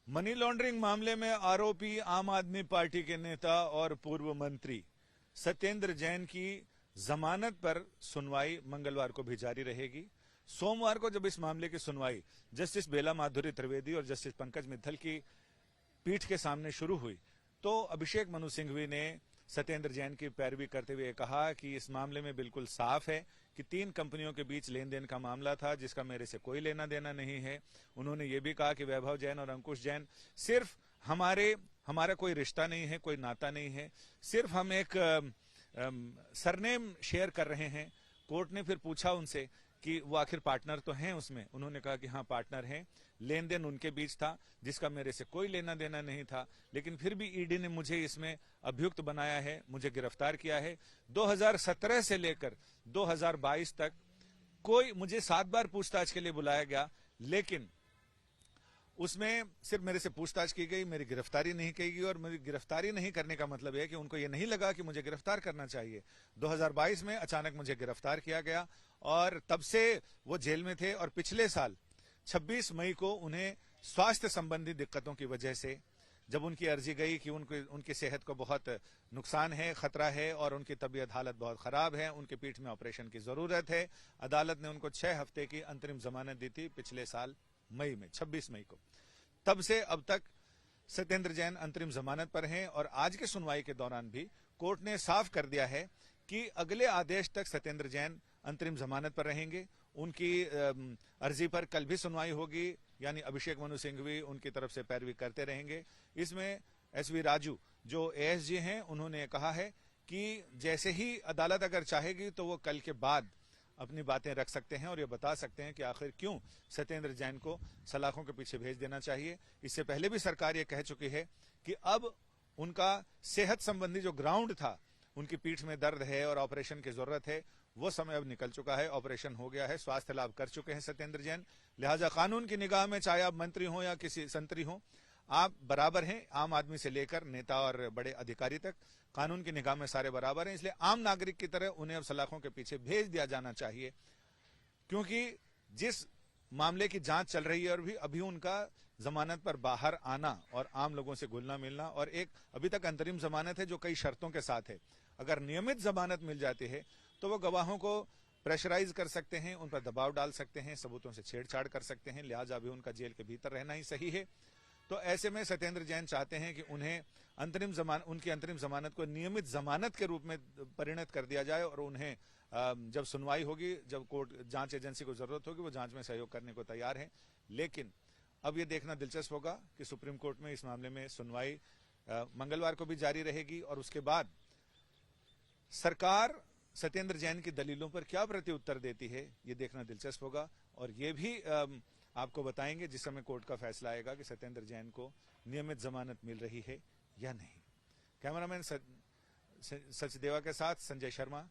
Money laundering मामले में आरोपी आम आदमी पार्टी के नेता और पूर्व मंत्री सत्येंद्र जैन की जमानत पर सुनवाई मंगलवार को भी जारी रहेगी। सोमवार को जब इस मामले की सुनवाई जस्टिस बेला माधुरी त्रिवेदी और जस्टिस पंकज मित्तल की पीठ के सामने शुरू हुई तो अभिषेक मनु सिंघवी ने सत्येंद्र जैन की पैरवी करते हुए कहा कि इस मामले में बिल्कुल साफ है कि 3 कंपनियों के बीच लेन देन का मामला था जिसका मेरे से कोई लेना देना नहीं है। उन्होंने ये भी कहा कि वैभव जैन और अंकुश जैन सिर्फ हमारा कोई रिश्ता नहीं है, कोई नाता नहीं है, सिर्फ हम एक सरनेम शेयर कर रहे हैं। कोर्ट ने फिर पूछा उनसे कि वो आखिर पार्टनर तो हैं उसमें। उन्होंने कहा कि हाँ पार्टनर हैं, लेन देन उनके बीच था जिसका मेरे से कोई लेना देना नहीं था, लेकिन फिर भी ईडी ने मुझे इसमें अभियुक्त बनाया है, मुझे गिरफ्तार किया है। 2017 से लेकर 2022 तक मुझे 7 बार पूछताछ के लिए बुलाया गया, लेकिन उसमें सिर्फ मेरे से पूछताछ की गई, मेरी गिरफ्तारी नहीं की गई। और मेरी गिरफ्तारी नहीं करने का मतलब है कि उनको ये नहीं लगा कि मुझे गिरफ्तार करना चाहिए। 2022 में अचानक मुझे गिरफ्तार किया गया और तब से वो जेल में थे। और पिछले साल 26 मई को उन्हें स्वास्थ्य संबंधी दिक्कतों की वजह से, जब उनकी अर्जी गई कि उनकी सेहत को बहुत नुकसान है, खतरा है और उनकी तबीयत हालत बहुत खराब है, उनके पीठ में ऑपरेशन की जरूरत है, अदालत ने उनको 6 हफ्ते की अंतरिम जमानत दी थी पिछले साल मई में, 26 मई को। तब से अब तक सत्येंद्र जैन अंतरिम जमानत पर हैं और आज की सुनवाई के दौरान भी कोर्ट ने साफ कर दिया है कि अगले आदेश तक सत्येंद्र जैन अंतरिम जमानत पर रहेंगे। उनकी अर्जी पर कल भी सुनवाई होगी, यानी अभिषेक मनु सिंघवी उनकी तरफ से पैरवी करते रहेंगे। इसमें एसवी राजू जो एएसजी हैं, उन्होंने कहा है कि जैसे ही अदालत अगर चाहेगी तो वो कल के बाद अपनी बातें रख सकते हैं और ये बता सकते हैं कि आखिर क्यों सत्येंद्र जैन को सलाखों के पीछे भेज देना चाहिए। इससे पहले भी सरकार ये कह चुकी है कि अब उनका सेहत संबंधी जो ग्राउंड था, उनकी पीठ में दर्द है और ऑपरेशन की जरूरत है, वो समय अब निकल चुका है, ऑपरेशन हो गया है, स्वास्थ्य लाभ कर चुके हैं सत्येंद्र जैन। लिहाजा कानून की निगाह में चाहे आप मंत्री हो या किसी संतरी हो, आप बराबर हैं। आम आदमी से लेकर नेता और बड़े अधिकारी तक कानून की निगाह में सारे बराबर हैं। इसलिए आम नागरिक की तरह उन्हें अब सलाखों के पीछे भेज दिया जाना चाहिए, क्योंकि जिस मामले की जांच चल रही है और भी अभी उनका जमानत पर बाहर आना और आम लोगों से घुलना मिलना, और एक अभी तक अंतरिम जमानत है जो कई शर्तों के साथ है। अगर नियमित जमानत मिल जाती है तो वो गवाहों को प्रेशराइज कर सकते हैं, उन पर दबाव डाल सकते हैं, सबूतों से छेड़छाड़ कर सकते हैं। लिहाजा अभी उनका जेल के भीतर रहना ही सही है। तो ऐसे में सत्येंद्र जैन चाहते हैं कि उन्हें उनकी अंतरिम जमानत को नियमित जमानत के रूप में परिणत कर दिया जाए और उन्हें जब सुनवाई होगी, जब कोर्ट जांच एजेंसी को जरूरत होगी, वो जांच में सहयोग करने को तैयार है। लेकिन अब ये देखना दिलचस्प होगा कि सुप्रीम कोर्ट में इस मामले में सुनवाई मंगलवार को भी जारी रहेगी और उसके बाद सरकार सत्येंद्र जैन की दलीलों पर क्या प्रत्युत्तर देती है, ये देखना दिलचस्प होगा। और ये भी आपको बताएंगे जिस समय कोर्ट का फैसला आएगा कि सत्येंद्र जैन को नियमित जमानत मिल रही है या नहीं। कैमरामैन सचदेवा के साथ संजय शर्मा।